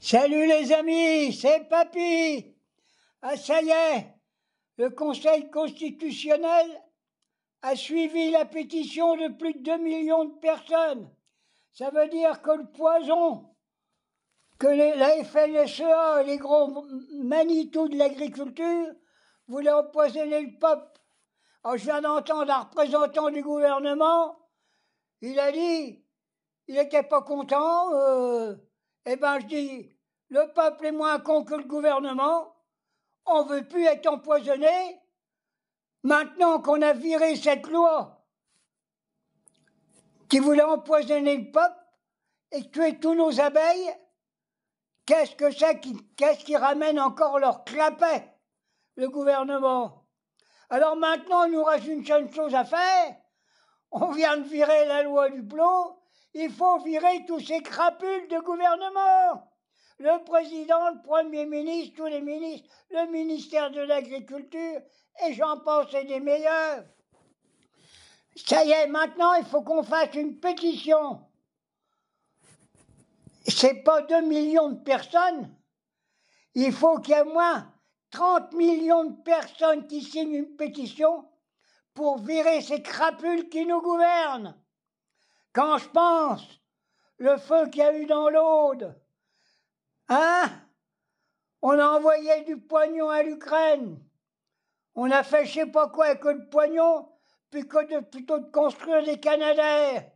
Salut les amis, c'est Papy. Ah ça y est, le Conseil constitutionnel a suivi la pétition de plus de 2 millions de personnes. Ça veut dire que le poison que la FNSEA et les gros Manitou de l'agriculture voulaient empoisonner le peuple. Alors je viens d'entendre un représentant du gouvernement, il a dit, il n'était pas content. Eh ben je dis, le peuple est moins con que le gouvernement, on ne veut plus être empoisonné. Maintenant qu'on a viré cette loi qui voulait empoisonner le peuple et tuer tous nos abeilles, qu'est-ce qui ramène encore leur clapet, le gouvernement? Alors maintenant, il nous reste une seule chose à faire. On vient de virer la loi du plomb, il faut virer tous ces crapules de gouvernement. Le président, le Premier ministre, tous les ministres, le ministère de l'Agriculture, et j'en passe et des meilleurs. Ça y est, maintenant, il faut qu'on fasse une pétition. C'est pas 2 millions de personnes. Il faut qu'il y ait au moins 30 millions de personnes qui signent une pétition pour virer ces crapules qui nous gouvernent. Quand je pense le feu qu'il y a eu dans l'Aude, hein? On a envoyé du pognon à l'Ukraine. On a fait je sais pas quoi avec le pognon, plutôt de construire des Canadair.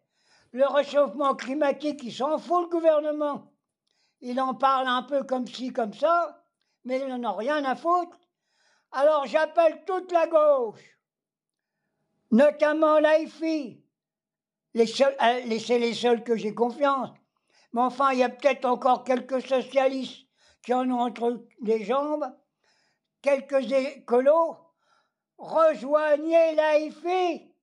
Le réchauffement climatique, il s'en fout le gouvernement. Il en parle un peu comme ci, comme ça, mais il n'en a rien à foutre. Alors j'appelle toute la gauche, notamment l'AIFI. C'est les seuls que j'ai confiance. Mais enfin, il y a peut-être encore quelques socialistes qui en ont entre les jambes, quelques écolos. Rejoignez l'AIFI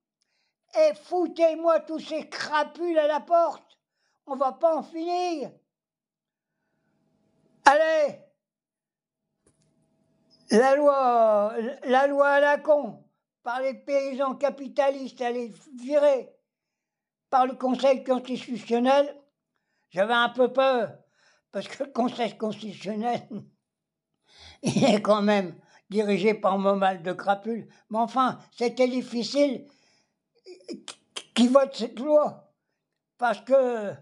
et foutez-moi tous ces crapules à la porte. On va pas en finir. Allez, la loi à la con, par les paysans capitalistes, elle est virée par le Conseil constitutionnel. J'avais un peu peur, parce que le Conseil constitutionnel, il est quand même dirigé par un mal de crapules. Mais enfin, c'était difficile qu'ils votent cette loi, parce que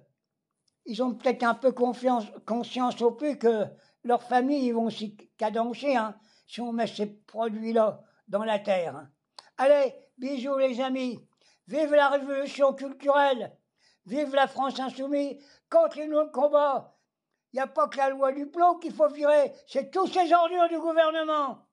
ils ont peut-être un peu conscience au plus que leurs familles ils vont s'y cadencer si on met ces produits-là dans la terre. Allez, bisous les amis, vive la révolution culturelle, vive la France insoumise, continuons le combat. Il n'y a pas que la loi du plomb qu'il faut virer, c'est tous ces ordures du gouvernement.